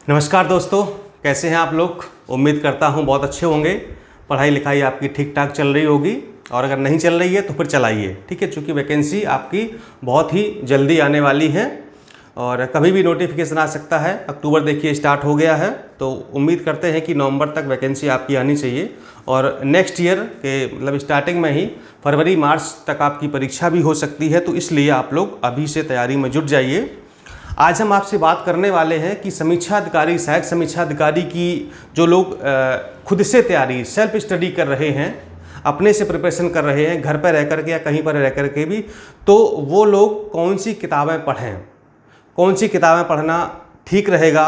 नमस्कार दोस्तों, कैसे हैं आप लोग। उम्मीद करता हूं बहुत अच्छे होंगे। पढ़ाई लिखाई आपकी ठीक ठाक चल रही होगी और अगर नहीं चल रही है तो फिर चलाइए, ठीक है। चूँकि वैकेंसी आपकी बहुत ही जल्दी आने वाली है और कभी भी नोटिफिकेशन आ सकता है। अक्टूबर देखिए स्टार्ट हो गया है, तो उम्मीद करते हैं कि नवंबर तक वैकेंसी आपकी आनी चाहिए और नेक्स्ट ईयर के मतलब स्टार्टिंग में ही फरवरी मार्च तक आपकी परीक्षा भी हो सकती है। तो इसलिए आप लोग अभी से तैयारी में जुट जाइए। आज हम आपसे बात करने वाले हैं कि समीक्षा अधिकारी, सहायक समीक्षा अधिकारी की जो लोग खुद से तैयारी सेल्फ स्टडी कर रहे हैं, अपने से प्रिपरेशन कर रहे हैं, घर पर रह कर के या कहीं पर रह कर के भी, तो वो लोग कौन सी किताबें पढ़ें, कौन सी किताबें पढ़ना ठीक रहेगा।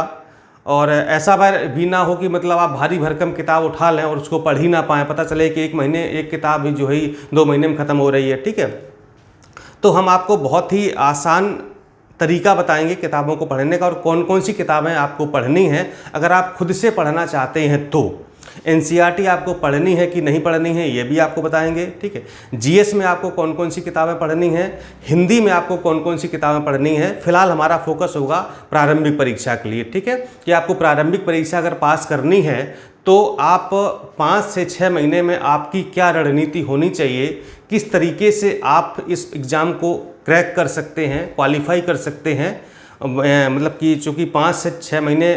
और ऐसा बार भी ना हो कि मतलब आप भारी भरकम किताब उठा लें और उसको पढ़ ही ना पाएँ, पता चले कि एक महीने एक किताब ही जो है 2 महीने में ख़त्म हो रही है, ठीक है। तो हम आपको बहुत ही आसान तरीका बताएंगे किताबों को पढ़ने का और कौन कौन सी किताबें आपको पढ़नी है अगर आप खुद से पढ़ना चाहते हैं तो। एनसीईआरटी आपको पढ़नी है कि नहीं पढ़नी है ये भी आपको बताएंगे, ठीक है। जीएस में आपको कौन कौन सी किताबें पढ़नी है, हिंदी में आपको कौन कौन सी किताबें पढ़नी है। फिलहाल हमारा फोकस होगा प्रारंभिक परीक्षा के लिए, ठीक है, कि आपको प्रारंभिक परीक्षा अगर पास करनी है तो आप 5 से 6 महीने में आपकी क्या रणनीति होनी चाहिए, किस तरीके से आप इस एग्ज़ाम को क्रैक कर सकते हैं, क्वालिफाई कर सकते हैं। मतलब कि चूँकि 5 से 6 महीने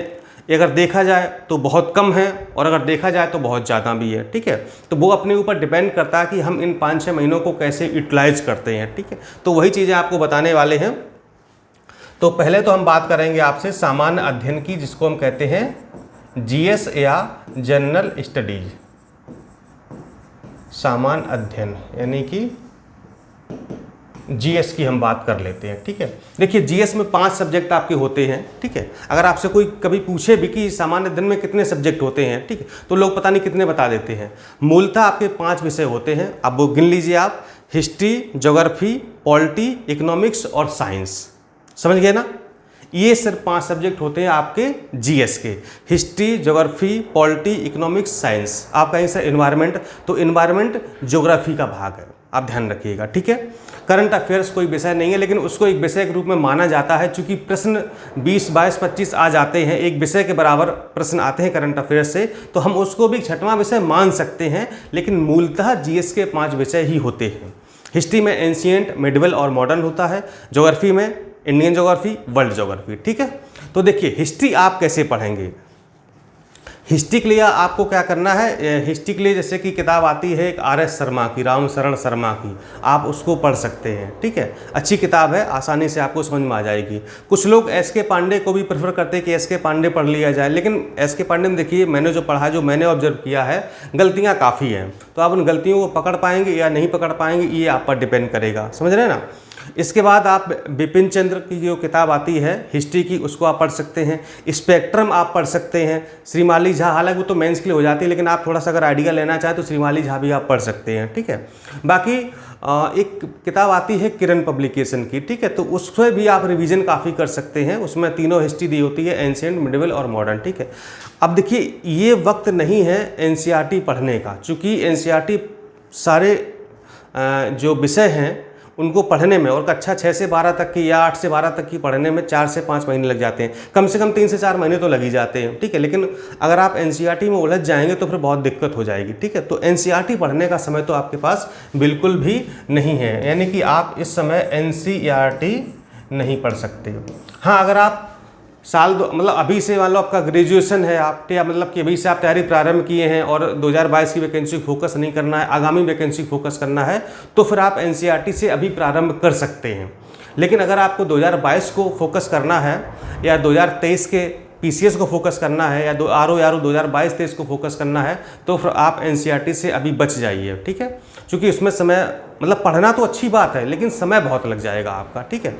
अगर देखा जाए तो बहुत कम है और अगर देखा जाए तो बहुत ज़्यादा भी है, ठीक है। तो वो अपने ऊपर डिपेंड करता है कि हम इन 5-6 महीनों को कैसे यूटिलाइज करते हैं, ठीक है। तो वही चीज़ें आपको बताने वाले हैं। तो पहले तो हम बात करेंगे आपसे सामान्य अध्ययन की, जिसको हम कहते हैं जीएस या जनरल स्टडीज। सामान्य अध्ययन यानी कि जीएस की हम बात कर लेते हैं, ठीक है। देखिए जीएस में 5 सब्जेक्ट आपके होते हैं, ठीक है। अगर आपसे कोई कभी पूछे भी कि सामान्य अध्ययन में कितने सब्जेक्ट होते हैं, ठीक है, तो लोग पता नहीं कितने बता देते हैं। मूलतः आपके 5 विषय होते हैं, अब वो गिन लीजिए आप। हिस्ट्री, ज्योग्राफी, पॉलिटी, इकोनॉमिक्स और साइंस। समझ गए ना। ये सिर्फ 5 सब्जेक्ट होते हैं आपके जीएस के। History, geography, polity, economics, science. आप कहें सर एनवायरनमेंट, तो एनवायरनमेंट ज्योग्राफी का भाग है, आप ध्यान रखिएगा, ठीक है। करंट अफेयर्स कोई विषय नहीं है, लेकिन उसको एक विषय के रूप में माना जाता है, चूंकि प्रश्न 20, 22, 25 आ जाते हैं, एक विषय के बराबर प्रश्न आते हैं करंट अफेयर्स से, तो हम उसको भी 6वां विषय मान सकते हैं। लेकिन मूलतः जीएस के 5 विषय ही होते हैं। हिस्ट्री में एंशिएंट, मिडिवल और मॉडर्न होता है। ज्योग्राफी में इंडियन ज्योग्राफी, वर्ल्ड ज्योग्राफी, ठीक है। तो देखिए हिस्ट्री आप कैसे पढ़ेंगे। हिस्ट्री के लिए आपको क्या करना है, हिस्ट्री के लिए जैसे कि किताब आती है एक आर.एस. शर्मा की, रामशरण शर्मा की, आप उसको पढ़ सकते हैं, ठीक है। अच्छी किताब है, आसानी से आपको समझ में आ जाएगी। कुछ लोग एस.के. पांडे को भी प्रेफर करते हैं कि एस.के. पांडे पढ़ लिया जाए, लेकिन एस.के. पांडे में देखिए मैंने जो पढ़ा, जो मैंने ऑब्जर्व किया है, गलतियाँ काफ़ी हैं। तो आप उन गलतियों को पकड़ पाएंगे या नहीं पकड़ पाएंगे ये आप पर डिपेंड करेगा, समझ रहे हैं ना। इसके बाद आप बिपिन चंद्र की जो किताब आती है हिस्ट्री की, उसको आप पढ़ सकते हैं। स्पेक्ट्रम आप पढ़ सकते हैं। श्रीमाली झा, हालांकि वो तो मेंस के लिए हो जाती है, लेकिन आप थोड़ा सा अगर आइडिया लेना चाहें तो श्रीमाली झा भी आप पढ़ सकते हैं, ठीक है। बाकी एक किताब आती है किरण पब्लिकेशन की, ठीक है, तो उससे भी आप रिवीजन काफ़ी कर सकते हैं। उसमें तीनों हिस्ट्री दी होती है, एंशिएंट, मिडिवल और मॉडर्न, ठीक है। अब देखिए ये वक्त नहीं है एनसीईआरटी पढ़ने का, चूँकि एनसीईआरटी सारे जो विषय हैं उनको पढ़ने में, और कक्षा 6 से 12 तक की या 8 से 12 तक की पढ़ने में 4 से 5 महीने लग जाते हैं, कम से कम 3 से 4 महीने तो लग ही जाते हैं, ठीक है। लेकिन अगर आप एनसीईआरटी में उलझ जाएंगे तो फिर बहुत दिक्कत हो जाएगी, ठीक है। तो एनसीईआरटी पढ़ने का समय तो आपके पास बिल्कुल भी नहीं है, यानी कि आप इस समय एनसीईआरटी नहीं पढ़ सकते। हाँ, अगर आप मतलब अभी से मान लो आपका ग्रेजुएशन है, आप या मतलब कि अभी से आप तैयारी प्रारंभ किए हैं और 2022 की वैकेंसी फोकस नहीं करना है, आगामी वैकेंसी फोकस करना है, तो फिर आप एनसीईआरटी से अभी प्रारंभ कर सकते हैं। लेकिन अगर आपको 2022 को फोकस करना है या 2023 के पीसीएस को फोकस करना है या आरओ 2022-23 को फोकस करना है, तो फिर आप एनसीईआरटी से अभी बच जाइए, ठीक है। क्योंकि उसमें समय मतलब पढ़ना तो अच्छी बात है, लेकिन समय बहुत लग जाएगा आपका, ठीक है।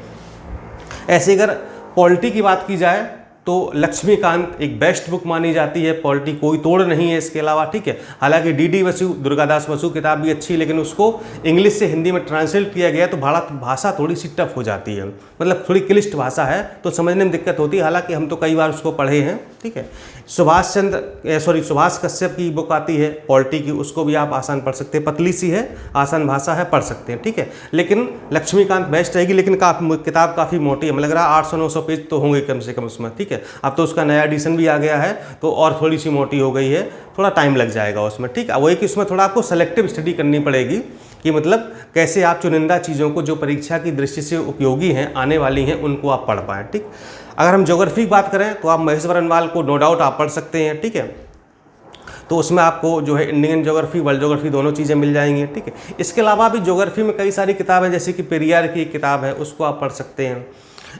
ऐसे अगर पॉलिटी की बात की जाए तो लक्ष्मीकांत एक बेस्ट बुक मानी जाती है, पॉलिटी कोई तोड़ नहीं है इसके अलावा, ठीक है। हालांकि डी बसु, दुर्गादास बसु किताब भी अच्छी, लेकिन उसको इंग्लिश से हिंदी में ट्रांसलेट किया गया तो भाषा थोड़ी सी टफ हो जाती है, मतलब थोड़ी क्लिष्ट भाषा है, तो समझने में दिक्कत होती है। हालांकि हम तो कई बार उसको पढ़े हैं, ठीक है। सुभाष कश्यप की बुक आती है पॉलिटी की, उसको भी आप आसान पढ़ सकते हैं, पतली सी है, आसान भाषा है, पढ़ सकते हैं, ठीक है। लेकिन लक्ष्मीकांत बेस्ट रहेगी, लेकिन किताब काफ़ी मोटी है, मुझे लग रहा है 800-900 पेज तो होंगे कम से कम उसमें, ठीक है। अब तो उसका नया एडिशन भी आ गया है तो और थोड़ी सी मोटी हो गई है, थोड़ा टाइम लग जाएगा उसमें, ठीक है। वही कि उसमें थोड़ा आपको सेलेक्टिव स्टडी करनी पड़ेगी कि मतलब कैसे आप चुनिंदा चीज़ों को जो परीक्षा की दृष्टि से उपयोगी हैं, आने वाली हैं, उनको आप पढ़ पाएँ, ठीक। अगर हम ज्योग्राफी की बात करें तो आप महेश बरनवाल को नो डाउट आप पढ़ सकते हैं, ठीक है। तो उसमें आपको जो है इंडियन ज्योग्राफी, वर्ल्ड ज्योग्राफी दोनों चीज़ें मिल जाएंगी, ठीक है। इसके अलावा भी ज्योग्राफी में कई सारी किताबें, जैसे कि पेरियार की एक किताब है, उसको आप पढ़ सकते हैं,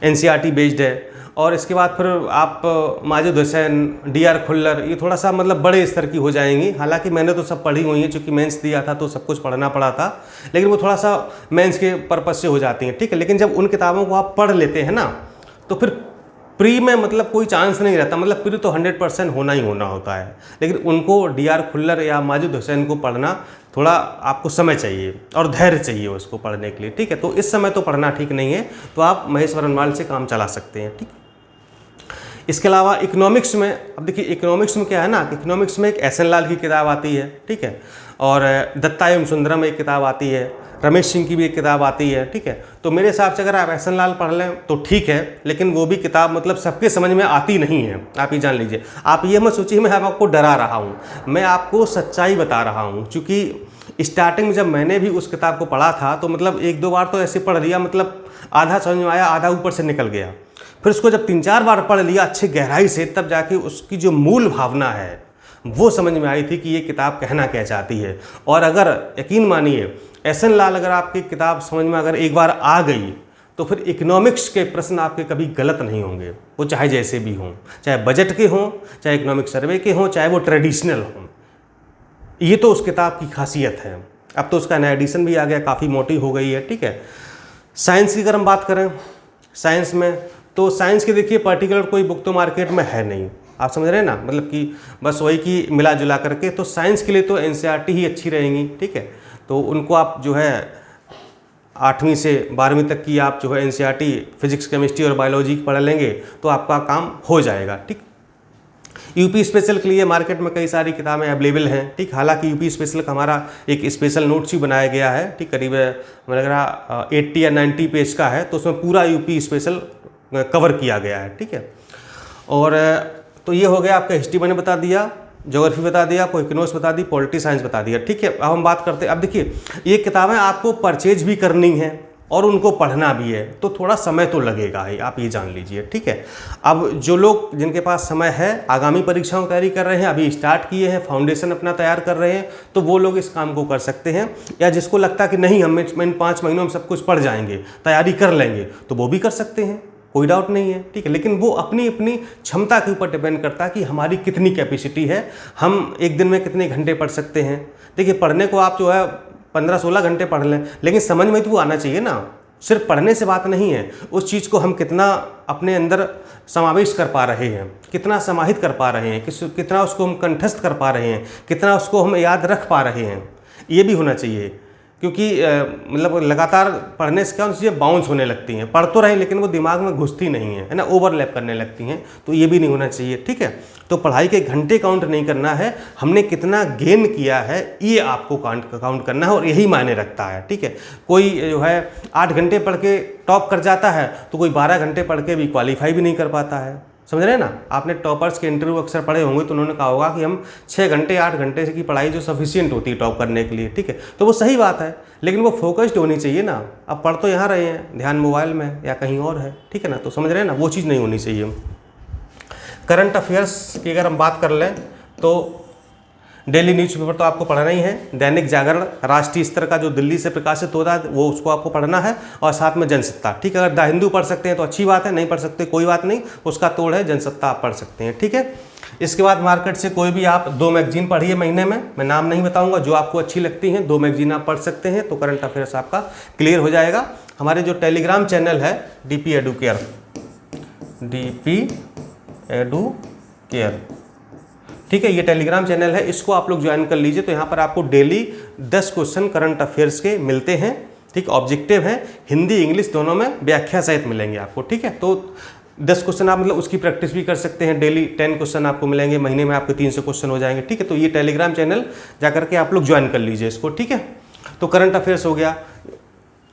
एनसीईआरटी बेस्ड है। और इसके बाद फिर आप माजिद हुसैन, डीआर खुल्लर, ये थोड़ा सा मतलब बड़े स्तर की हो जाएंगी। हालांकि मैंने तो सब पढ़ी हुई हैं, चूँकि मेंस दिया था तो सब कुछ पढ़ना पड़ा था, लेकिन वो थोड़ा सा मेंस के पर्पज़ से हो जाती हैं, ठीक है। लेकिन जब उन किताबों को आप पढ़ लेते हैं ना, तो फिर प्री में मतलब कोई चांस नहीं रहता, मतलब प्री तो 100% होना ही होना होता है। लेकिन उनको डीआर खुल्लर या माजिद हुसैन को पढ़ना थोड़ा आपको समय चाहिए और धैर्य चाहिए उसको पढ़ने के लिए, ठीक है। तो इस समय तो पढ़ना ठीक नहीं है, तो आप महेश बरनवाल से काम चला सकते हैं, ठीक। इसके अलावा इकोनॉमिक्स में, अब देखिए इकोनॉमिक्स में क्या है ना, इकोनॉमिक्स में एक एस.एन. लाल की किताब आती है, ठीक है, और दत्ता एवं सुंदरम एक किताब आती है, रमेश सिंह की भी एक किताब आती है, ठीक है। तो मेरे हिसाब से अगर आप एस.एन. लाल पढ़ लें तो ठीक है, लेकिन वो भी किताब मतलब सबके समझ में आती नहीं है, आप ये जान लीजिए। आप ये मत सोचिए मैं आपको डरा रहा हूँ, मैं आपको सच्चाई बता रहा हूँ। क्योंकि स्टार्टिंग में जब मैंने भी उस किताब को पढ़ा था तो मतलब 1-2 बार तो ऐसे पढ़ लिया, मतलब आधा समझ में आया, आधा ऊपर से निकल गया। फिर उसको जब 3-4 बार पढ़ लिया अच्छी गहराई से, तब जाके उसकी जो मूल भावना है वो समझ में आई थी कि ये किताब कहना क्या चाहती है। और अगर यकीन मानिए एस.एन. लाल अगर आपकी किताब समझ में अगर एक बार आ गई तो फिर इकोनॉमिक्स के प्रश्न आपके कभी गलत नहीं होंगे, वो चाहे जैसे भी हों, चाहे बजट के हों, चाहे इकोनॉमिक सर्वे के हों, चाहे वो ट्रेडिशनल हों। ये तो उस किताब की खासियत है। अब तो उसका नया एडिशन भी आ गया, काफ़ी मोटी हो गई है, ठीक है। साइंस की अगर हम बात करें, साइंस में तो साइंस की देखिए पर्टिकुलर कोई बुक तो मार्केट में है नहीं, आप समझ रहे हैं ना, मतलब कि बस वही की मिला जुला करके। तो साइंस के लिए तो एनसीईआरटी ही अच्छी रहेंगी, ठीक है। तो उनको आप जो है 8वीं से 12वीं तक की आप जो है एनसीईआरटी फिजिक्स, केमिस्ट्री और बायोलॉजी पढ़ लेंगे तो आपका काम हो जाएगा, ठीक। यूपी स्पेशल के लिए मार्केट में कई सारी किताबें अवेलेबल हैं, ठीक। हालांकि यूपी स्पेशल का हमारा एक स्पेशल नोट्स भी बनाया गया है, ठीक, करीब मुझे लग रहा 80 या 90 पेज का है, तो उसमें पूरा यूपी स्पेशल कवर किया गया है, ठीक है। और तो ये हो गया आपका हिस्ट्री मैंने बता दिया, ज्योग्राफी बता दिया, आपको इकोनॉमिक्स बता दी, पॉलिटी साइंस बता दिया, ठीक है। अब हम बात करते हैं, अब देखिए ये किताबें आपको परचेज भी करनी है और उनको पढ़ना भी है, तो थोड़ा समय तो लगेगा ही, आप ये जान लीजिए, ठीक है। अब जो लोग जिनके पास समय है, आगामी परीक्षाओं की तैयारी कर रहे हैं, अभी स्टार्ट किए हैं, फाउंडेशन अपना तैयार कर रहे हैं, तो वो लोग इस काम को कर सकते हैं। या जिसको लगता है कि नहीं हम इन 5 महीनों में सब कुछ पढ़ जाएंगे, तैयारी कर लेंगे, तो वो भी कर सकते हैं, कोई डाउट नहीं है, ठीक है। लेकिन वो अपनी अपनी क्षमता के ऊपर डिपेंड करता है कि हमारी कितनी कैपेसिटी है, हम एक दिन में कितने घंटे पढ़ सकते हैं। देखिए पढ़ने को आप जो है 15-16 घंटे पढ़ लें, लेकिन समझ में तो वो आना चाहिए ना। सिर्फ पढ़ने से बात नहीं है, उस चीज़ को हम कितना अपने अंदर समावेश कर पा रहे हैं, कितना समाहित कर पा रहे हैं, कितना उसको हम कंठस्थ कर पा रहे हैं, कितना उसको हम याद रख पा रहे हैं, ये भी होना चाहिए। क्योंकि मतलब लगातार पढ़ने से क्या चीज़ें बाउंस होने लगती हैं, पढ़ तो रहे लेकिन वो दिमाग में घुसती नहीं है ना, ओवरलैप करने लगती हैं, तो ये भी नहीं होना चाहिए, ठीक है। तो पढ़ाई के घंटे काउंट नहीं करना है, हमने कितना गेन किया है ये आपको काउंट करना है, और यही मायने रखता है, ठीक है। कोई जो है 8 घंटे पढ़ के टॉप कर जाता है, तो कोई 12 घंटे पढ़ के भी क्वालिफाई भी नहीं कर पाता है, समझ रहे हैं ना। आपने टॉपर्स के इंटरव्यू अक्सर पढ़े होंगे, तो उन्होंने कहा होगा कि हम 6 घंटे 8 घंटे की पढ़ाई जो सफिशिएंट होती है टॉप करने के लिए, ठीक है। तो वो सही बात है, लेकिन वो फोकस्ड होनी चाहिए ना। अब पढ़ तो यहाँ रहे हैं, ध्यान मोबाइल में या कहीं और है, ठीक है ना, तो समझ रहे हैं ना, वो चीज़ नहीं होनी चाहिए। करंट अफेयर्स की अगर हम बात कर लें तो डेली न्यूज़पेपर तो आपको पढ़ना ही है, दैनिक जागरण राष्ट्रीय स्तर का जो दिल्ली से प्रकाशित होता है वो उसको आपको पढ़ना है, और साथ में जनसत्ता, ठीक है। अगर द हिंदू पढ़ सकते हैं तो अच्छी बात है, नहीं पढ़ सकते कोई बात नहीं, उसका तोड़ है, जनसत्ता आप पढ़ सकते हैं, ठीक है। इसके बाद मार्केट से कोई भी आप 2 मैगजीन पढ़िए महीने में, मैं नाम नहीं बताऊंगा, जो आपको अच्छी लगती हैं 2 मैगजीन आप पढ़ सकते हैं, तो करंट अफेयर्स आपका क्लियर हो जाएगा। हमारे जो टेलीग्राम चैनल है DP एडुकेयर, ठीक है, ये टेलीग्राम चैनल है, इसको आप लोग ज्वाइन कर लीजिए। तो यहाँ पर आपको डेली 10 क्वेश्चन करंट अफेयर्स के मिलते हैं, ठीक, ऑब्जेक्टिव हैं, हिंदी इंग्लिश दोनों में व्याख्या सहित मिलेंगे आपको, ठीक है। तो 10 क्वेश्चन आप मतलब उसकी प्रैक्टिस भी कर सकते हैं। डेली 10 क्वेश्चन आपको मिलेंगे, महीने में आपके 300 क्वेश्चन हो जाएंगे, ठीक है। तो ये टेलीग्राम चैनल जाकर के आप लोग ज्वाइन कर लीजिए इसको, ठीक है। तो करंट अफेयर्स हो गया,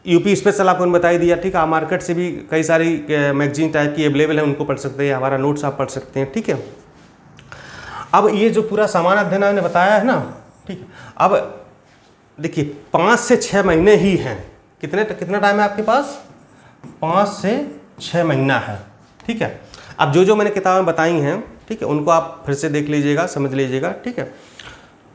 यूपी स्पेशल आपको बता ही दिया, ठीक है। आप मार्केट से भी कई सारी मैगजीन टाइप की अवेलेबल है, उनको पढ़ सकते हैं, हमारा नोट्स आप पढ़ सकते हैं, ठीक है। अब ये जो पूरा सामान्य अध्ययन मैंने बताया है ना, ठीक है। अब देखिए 5 से 6 महीने ही हैं, कितना टाइम है आपके पास, 5 से 6 महीना है, ठीक है। अब जो मैंने किताबें बताई हैं, ठीक है, उनको आप फिर से देख लीजिएगा, समझ लीजिएगा, ठीक है।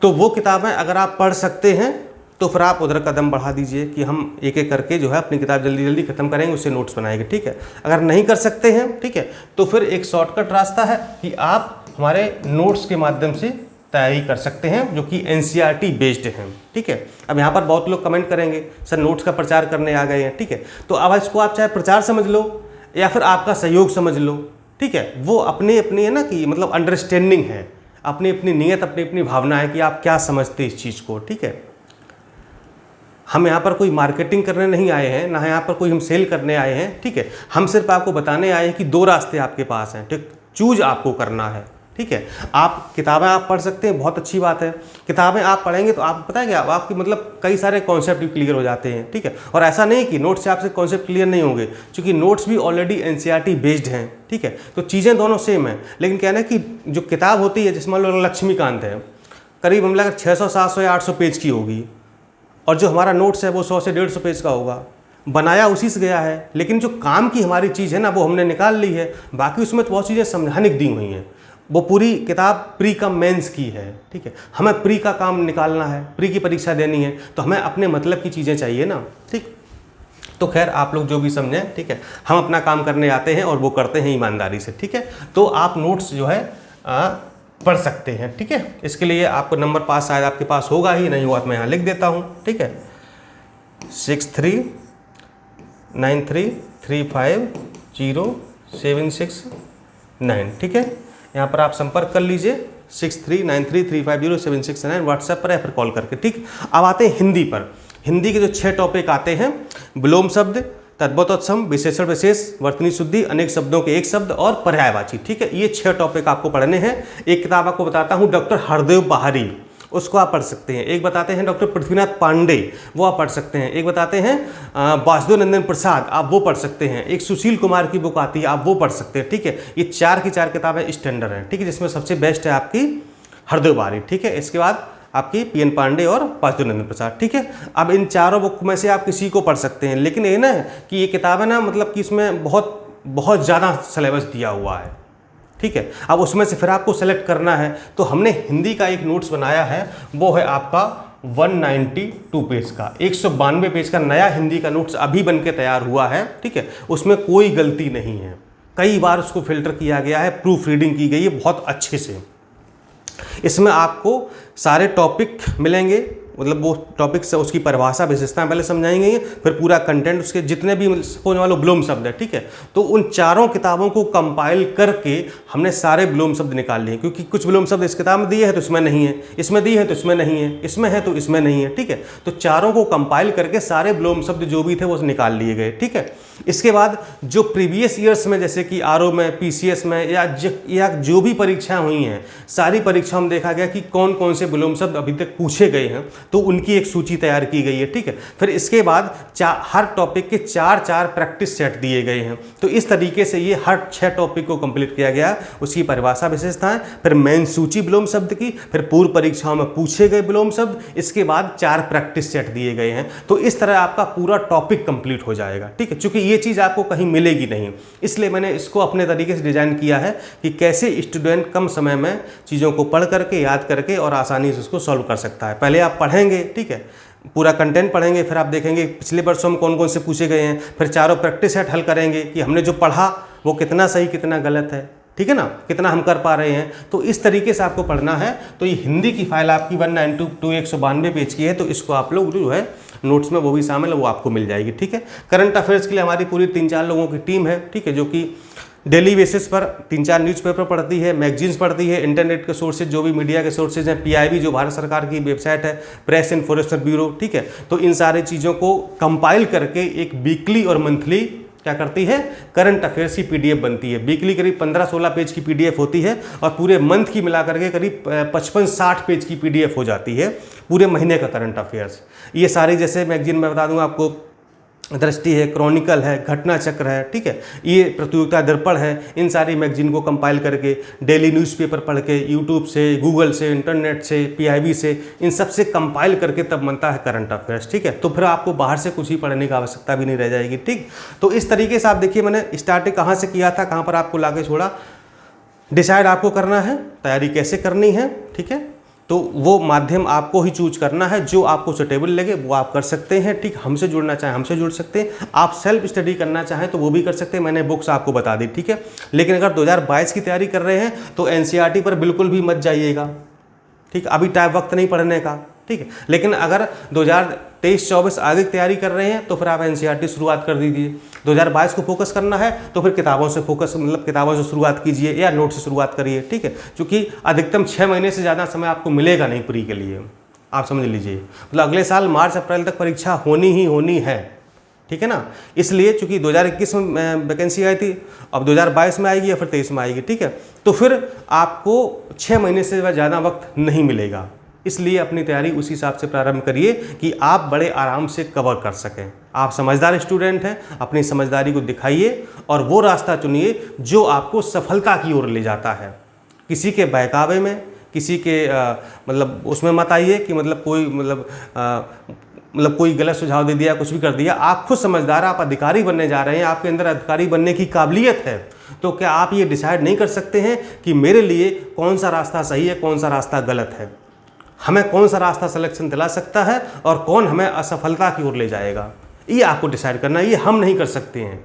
तो वो किताबें अगर आप पढ़ सकते हैं तो फिर आप उधर कदम बढ़ा दीजिए कि हम एक एक करके जो है अपनी किताब जल्दी जल्दी खत्म करेंगे, उससे नोट्स बनाएंगे, ठीक है। अगर नहीं कर सकते हैं, ठीक है, तो फिर एक शॉर्टकट रास्ता है कि आप हमारे नोट्स के माध्यम से तैयारी कर सकते हैं, जो कि एनसीईआरटी बेस्ड हैं, ठीक है। अब यहाँ पर बहुत लोग कमेंट करेंगे सर नोट्स का प्रचार करने आ गए हैं, ठीक है। तो अब इसको आप चाहे प्रचार समझ लो या फिर आपका सहयोग समझ लो, ठीक है। वो अपनी अपनी है ना कि मतलब अंडरस्टैंडिंग है, अपनी अपनी नीयत, अपनी अपनी भावना है कि आप क्या समझते इस चीज़ को, ठीक है। हम यहाँ पर कोई मार्केटिंग करने नहीं आए हैं, ना यहाँ पर कोई हम सेल करने आए हैं, ठीक है। हम सिर्फ आपको बताने आए हैं कि 2 रास्ते आपके पास हैं, ठीक। चूज आपको करना है, ठीक है। आप किताबें आप पढ़ सकते हैं, बहुत अच्छी बात है। किताबें आप पढ़ेंगे तो आप पता है क्या, आपकी मतलब कई सारे कॉन्सेप्ट भी क्लियर हो जाते हैं, ठीक है। और ऐसा नहीं कि नोट्स से आपसे कॉन्सेप्ट क्लियर नहीं होंगे, क्योंकि नोट्स भी ऑलरेडी एनसीईआरटी बेस्ड हैं, ठीक है। तो चीज़ें दोनों सेम हैं, लेकिन कहना है कि जो किताब होती है, जिसमें मान लो लक्ष्मीकांत है, करीब हम लोग 600 700 या 800 पेज की होगी, और जो हमारा नोट्स है वो 100 से 150 पेज का होगा। बनाया उसी से गया है, लेकिन जो काम की हमारी चीज़ है ना वो हमने निकाल ली है, बाकी उसमें तो बहुत चीज़ें समझाने की दी हुई हैं। वो पूरी किताब प्री का मेंस की है, ठीक है। हमें प्री का काम निकालना है, प्री की परीक्षा देनी है, तो हमें अपने मतलब की चीज़ें चाहिए ना, ठीक। तो खैर आप लोग जो भी समझें, ठीक है। हम अपना काम करने आते हैं और वो करते हैं ईमानदारी से, ठीक है। तो आप नोट्स जो है पढ़ सकते हैं, ठीक है। इसके लिए आपको नंबर पास शायद आपके पास होगा ही, नहीं हुआ तो मैं यहाँ लिख देता हूँ, ठीक है। 6393535076 ठीक है। यहाँ पर आप संपर्क कर लीजिए 6393350769 व्हाट्सएप पर या फिर कॉल करके, ठीक। अब आते हैं हिंदी पर। हिंदी के जो 6 टॉपिक आते हैं, विलोम शब्द, तद्भव, विशेषण विशेष, वर्तनी शुद्धि, अनेक शब्दों के एक शब्द और पर्यायवाची, ठीक है। ये 6 टॉपिक आपको पढ़ने हैं। एक किताब आपको बताता हूँ, डॉक्टर हरदेव बहारी, उसको आप पढ़ सकते हैं। एक बताते हैं डॉक्टर पृथ्वीनाथ पांडे, वो आप पढ़ सकते हैं। एक बताते हैं वासुदेव नंदन प्रसाद, आप वो पढ़ सकते हैं। एक सुशील कुमार की बुक आती है, आप वो पढ़ सकते हैं, ठीक है। ये 4 की 4 किताबें स्टैंडर्ड हैं, ठीक है, जिसमें सबसे बेस्ट है आपकी हरदेव बहारी, ठीक है। इसके बाद आपकी पीएन पांडे और वासुदेव नंदन प्रसाद, ठीक है। अब इन चारों बुक में से आप किसी को पढ़ सकते हैं, लेकिन ये ना कि ये किताबें ना मतलब कि इसमें बहुत ज़्यादा सिलेबस दिया हुआ है, ठीक है। अब उसमें से फिर आपको सेलेक्ट करना है, तो हमने हिंदी का एक नोट्स बनाया है, वो है आपका 192 पेज का, 192 पेज का नया हिंदी का नोट्स अभी बन के तैयार हुआ है, ठीक है। उसमें कोई गलती नहीं है, कई बार उसको फिल्टर किया गया है, प्रूफ रीडिंग की गई है बहुत अच्छे से। इसमें आपको सारे टॉपिक मिलेंगे, मतलब वो टॉपिक से उसकी परिभाषा विशेषताएं पहले समझाएंगे, फिर पूरा कंटेंट उसके जितने भी सपोज मान लो विलोम शब्द है, ठीक है। तो उन चारों किताबों को कंपाइल करके हमने सारे विलोम शब्द निकाल लिए, क्योंकि कुछ विलोम शब्द इस किताब में दिए हैं तो इसमें नहीं है, इसमें दिए हैं तो इसमें नहीं है, इसमें है तो इसमें नहीं है, ठीक है। तो चारों को कंपाइल करके सारे विलोम शब्द जो भी थे वो निकाल लिए गए, ठीक है। इसके बाद जो प्रीवियस ईयर्स में जैसे कि आरओ में, पीसीएस में या जो भी परीक्षाएं हुई हैं, सारी परीक्षाओं में देखा गया कि कौन कौन से विलोम शब्द अभी तक पूछे गए हैं, तो उनकी एक सूची तैयार की गई है, ठीक है। फिर इसके बाद हर टॉपिक के 4 प्रैक्टिस सेट दिए गए हैं। तो इस तरीके से ये हर 6 टॉपिक को कंप्लीट किया गया, उसकी परिभाषा विशेषताएं, फिर मेन सूची विलोम शब्द की, फिर पूर्व परीक्षाओं में पूछे गए विलोम शब्द, इसके बाद 4 प्रैक्टिस सेट दिए गए हैं। तो इस तरह आपका पूरा टॉपिक कंप्लीट हो जाएगा, ठीक है। चूंकि ये चीज़ आपको कहीं मिलेगी नहीं, इसलिए मैंने इसको अपने तरीके से डिजाइन किया है कि कैसे स्टूडेंट कम समय में चीज़ों को पढ़ करके, याद करके और आसानी से उसको सॉल्व कर सकता है। पहले आप पढ़ेंगे, ठीक है, पूरा कंटेंट पढ़ेंगे, फिर आप देखेंगे पिछले वर्षों में कौन कौन से पूछे गए हैं, फिर 4 प्रैक्टिस सेट हल करेंगे कि हमने जो पढ़ा वो कितना सही कितना गलत है, ठीक है ना, कितना हम कर पा रहे हैं। तो इस तरीके से आपको पढ़ना है। तो ये हिंदी की फाइल आपकी 192 192 पेज की है, तो इसको आप लोग जो है नोट्स में वो भी शामिल है, वो आपको मिल जाएगी, ठीक है। करंट अफेयर्स के लिए हमारी पूरी 3-4 लोगों की टीम है, ठीक है, जो कि डेली बेसिस पर 3-4 न्यूज़पेपर पढ़ती है, मैगजीन्स पढ़ती है, इंटरनेट के सोर्सेज जो भी मीडिया के सोर्सेज हैं, पीआईबी जो भारत सरकार की वेबसाइट है, प्रेस इन्फॉर्मेशन ब्यूरो, ठीक है। तो इन सारी चीज़ों को कंपाइल करके एक वीकली और मंथली क्या करती है, करंट अफेयर्स की पीडीएफ बनती है। वीकली करीब 15-16 पेज की पीडीएफ होती है और पूरे मंथ की मिला करके करीब 55-60 पेज की पीडीएफ हो जाती है पूरे महीने का करंट अफेयर्स। ये सारी जैसे मैगजीन मैं बता दूंगा आपको, दृष्टि है, क्रॉनिकल है, घटना चक्र है, ठीक है, ये प्रतियोगिता दर्पण है, इन सारी मैगजीन को कंपाइल करके डेली न्यूज़पेपर पढ़ के यूट्यूब से, गूगल से, इंटरनेट से, पीआईबी से, इन सब से कंपाइल करके तब बनता है करंट अफेयर्स, ठीक है। तो फिर आपको बाहर से कुछ ही पढ़ने की आवश्यकता भी नहीं रह जाएगी, ठीक। तो इस तरीके से आप देखिए मैंने स्टार्टिंग कहाँ से किया था, कहाँ पर आपको लाके छोड़ा। डिसाइड आपको करना है तैयारी कैसे करनी है, ठीक है। तो वो माध्यम आपको ही चूज करना है, जो आपको सुटेबल लगे वो आप कर सकते हैं, ठीक। हमसे जुड़ना चाहें हमसे जुड़ सकते हैं, आप सेल्फ स्टडी करना चाहें तो वो भी कर सकते हैं, मैंने बुक्स आपको बता दी, ठीक है। लेकिन अगर 2022 की तैयारी कर रहे हैं तो एनसीईआरटी पर बिल्कुल भी मत जाइएगा, ठीक। अभी टाइम वक्त नहीं पढ़ने का, ठीक है। लेकिन अगर 2023-24 आगे की तैयारी कर रहे हैं तो फिर आप एनसीईआरटी शुरुआत कर दीजिए। 2022 को फोकस करना है तो फिर किताबों से फोकस, मतलब किताबों से शुरुआत कीजिए या नोट से शुरुआत करिए, ठीक है। क्योंकि अधिकतम 6 महीने से ज़्यादा समय आपको मिलेगा नहीं प्री के लिए, आप समझ लीजिए। मतलब अगले साल मार्च अप्रैल तक परीक्षा होनी ही होनी है, ठीक है ना। इसलिए चूंकि 2021 में वैकेंसी आई थी, अब 2022 में आएगी या फिर 23 में आएगी, ठीक है। तो फिर आपको 6 महीने से ज़्यादा वक्त नहीं मिलेगा, इसलिए अपनी तैयारी उसी हिसाब से प्रारंभ करिए कि आप बड़े आराम से कवर कर सकें। आप समझदार स्टूडेंट हैं, अपनी समझदारी को दिखाइए और वो रास्ता चुनिए जो आपको सफलता की ओर ले जाता है। किसी के बहकावे में, किसी के मतलब उसमें मत आइए कि मतलब कोई गलत सुझाव दे दिया, कुछ भी कर दिया। आप खुद समझदार, आप अधिकारी बनने जा रहे हैं, आपके अंदर अधिकारी बनने की काबिलियत है, तो क्या आप ये डिसाइड नहीं कर सकते हैं कि मेरे लिए कौन सा रास्ता सही है, कौन सा रास्ता गलत है, हमें कौन सा रास्ता सिलेक्शन दिला सकता है और कौन हमें असफलता की ओर ले जाएगा? ये आपको डिसाइड करना है, ये हम नहीं कर सकते हैं।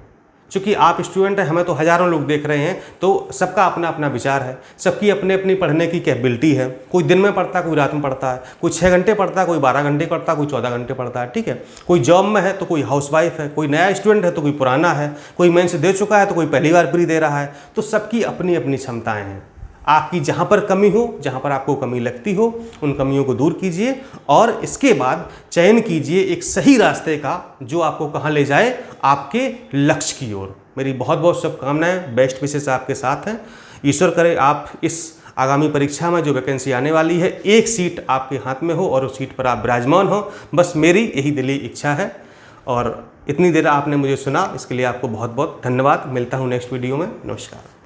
क्योंकि आप स्टूडेंट हैं, हमें तो हज़ारों लोग देख रहे हैं, तो सबका अपना अपना विचार है, सबकी अपनी अपनी पढ़ने की कैपेबिलिटी है। कोई दिन में पढ़ता है, कोई रात में पढ़ता है, कोई 6 घंटे पढ़ता है, कोई 12 घंटे पढ़ता है, कोई 14 घंटे पढ़ता है, ठीक है। कोई जॉब में है तो कोई हाउसवाइफ है, कोई नया स्टूडेंट है तो कोई पुराना है, कोई मेंस दे चुका है तो कोई पहली बार प्री दे रहा है। तो सबकी अपनी अपनी क्षमताएँ हैं। आपकी जहाँ पर कमी हो, जहाँ पर आपको कमी लगती हो, उन कमियों को दूर कीजिए और इसके बाद चयन कीजिए एक सही रास्ते का, जो आपको कहाँ ले जाए, आपके लक्ष्य की ओर। मेरी बहुत बहुत शुभकामनाएं, बेस्ट विशेष आपके साथ हैं। ईश्वर करे आप इस आगामी परीक्षा में जो वैकेंसी आने वाली है, एक सीट आपके हाथ में हो और उस सीट पर आप विराजमान हो, बस मेरी यही दिली इच्छा है। और इतनी देर आपने मुझे सुना, इसके लिए आपको बहुत बहुत धन्यवाद। मिलता हूँ नेक्स्ट वीडियो में। नमस्कार।